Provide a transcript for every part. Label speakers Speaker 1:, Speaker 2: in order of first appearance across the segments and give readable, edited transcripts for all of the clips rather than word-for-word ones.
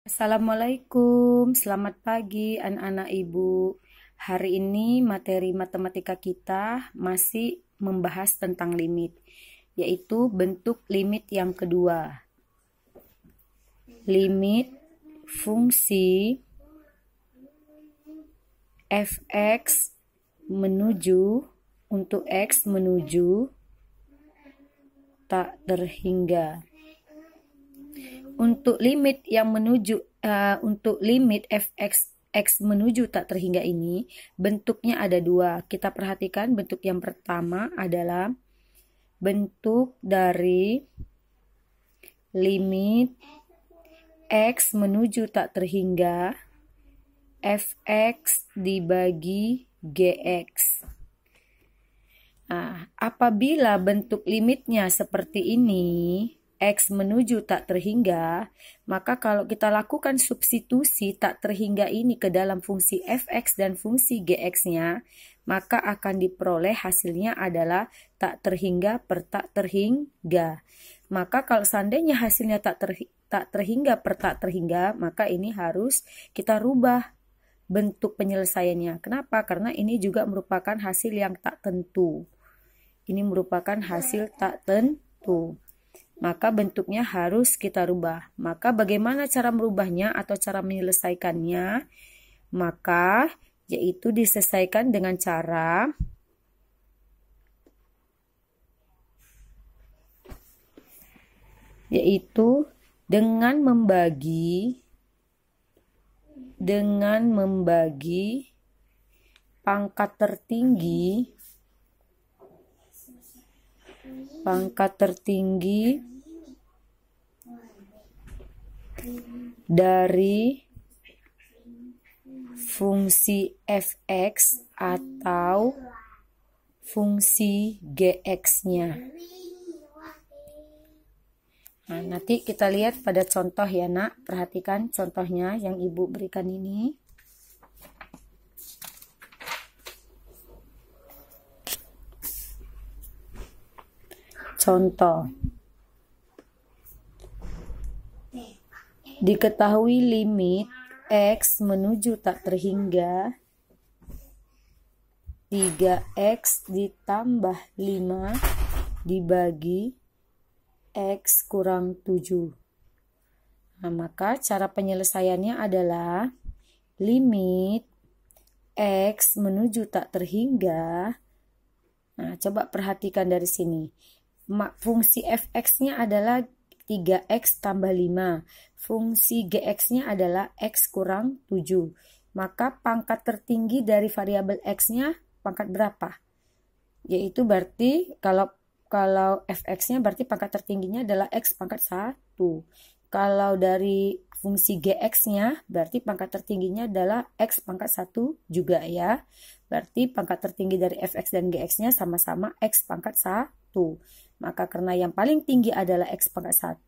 Speaker 1: Assalamualaikum, selamat pagi anak-anak ibu. Hari ini materi matematika kita masih membahas tentang limit, yaitu bentuk limit yang kedua. Limit fungsi fx menuju untuk x menuju tak terhingga. Untuk limit yang menuju untuk limit fx x menuju tak terhingga ini bentuknya ada dua. Kita perhatikan bentuk yang pertama adalah bentuk dari limit x menuju tak terhingga fx dibagi gx. Nah, apabila bentuk limitnya seperti ini, X menuju tak terhingga, maka kalau kita lakukan substitusi tak terhingga ini ke dalam fungsi fx dan fungsi gx-nya, maka akan diperoleh hasilnya adalah tak terhingga per tak terhingga. Maka kalau seandainya hasilnya tak terhingga per tak terhingga, maka ini harus kita rubah bentuk penyelesaiannya. Kenapa? Karena ini juga merupakan hasil yang tak tentu. Ini merupakan hasil tak tentu. Maka bentuknya harus kita rubah. Maka bagaimana cara merubahnya atau cara menyelesaikannya? Maka yaitu diselesaikan dengan cara yaitu dengan membagi pangkat tertinggi dari fungsi fx atau fungsi gx-nya. Nah, nanti kita lihat pada contoh ya nak. Perhatikan contohnya yang ibu berikan ini. Contoh. Diketahui limit x menuju tak terhingga 3x ditambah 5 dibagi x kurang 7. Nah, maka cara penyelesaiannya adalah limit x menuju tak terhingga. Nah, coba perhatikan dari sini. Fungsi fx-nya adalah 3x tambah 5. Fungsi gx-nya adalah x kurang 7. Maka pangkat tertinggi dari variabel x-nya pangkat berapa? Yaitu berarti kalau fx-nya berarti pangkat tertingginya adalah x pangkat 1. Kalau dari fungsi gx-nya berarti pangkat tertingginya adalah x pangkat 1 juga ya. Berarti pangkat tertinggi dari fx dan gx-nya sama-sama x pangkat 1. Maka karena yang paling tinggi adalah x pangkat 1,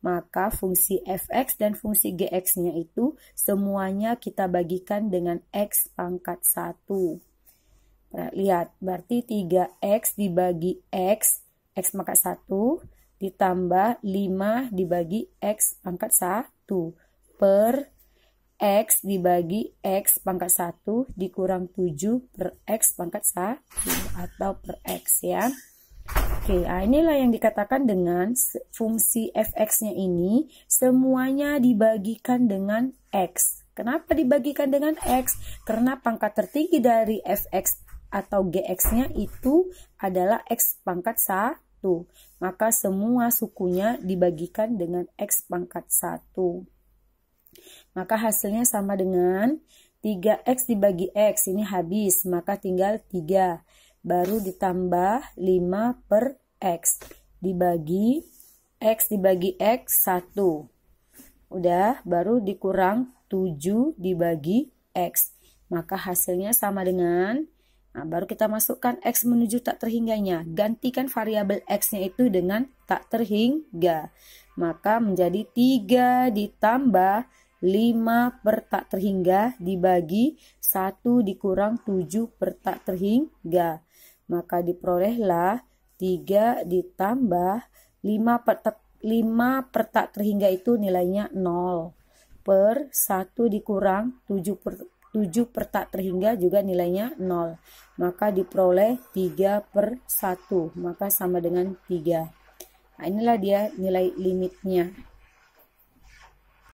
Speaker 1: maka fungsi fx dan fungsi gx-nya itu semuanya kita bagikan dengan x pangkat 1. Nah, lihat, berarti 3x dibagi x pangkat 1 ditambah 5 dibagi x pangkat 1 per x dibagi x pangkat 1 dikurang 7 per x pangkat 1 atau per x ya. Oke, inilah yang dikatakan dengan fungsi fx-nya ini semuanya dibagikan dengan x. Kenapa dibagikan dengan x? Karena pangkat tertinggi dari fx atau gx-nya itu adalah x pangkat 1. Maka semua sukunya dibagikan dengan x pangkat 1. Maka hasilnya sama dengan 3x dibagi x. Ini habis, maka tinggal 3. Baru ditambah 5 per x dibagi x 1. Udah, baru dikurang 7 dibagi x. Maka hasilnya sama dengan, nah baru kita masukkan x menuju tak terhingganya. Gantikan variabel x-nya itu dengan tak terhingga. Maka menjadi 3 ditambah 5 per tak terhingga dibagi 1 dikurang 7 per tak terhingga. Maka diperolehlah 3 ditambah 5 per tak terhingga itu nilainya 0. per 1 dikurang 7 per tak terhingga juga nilainya 0. Maka diperoleh 3 per 1. Maka sama dengan 3. Nah, inilah dia nilai limitnya.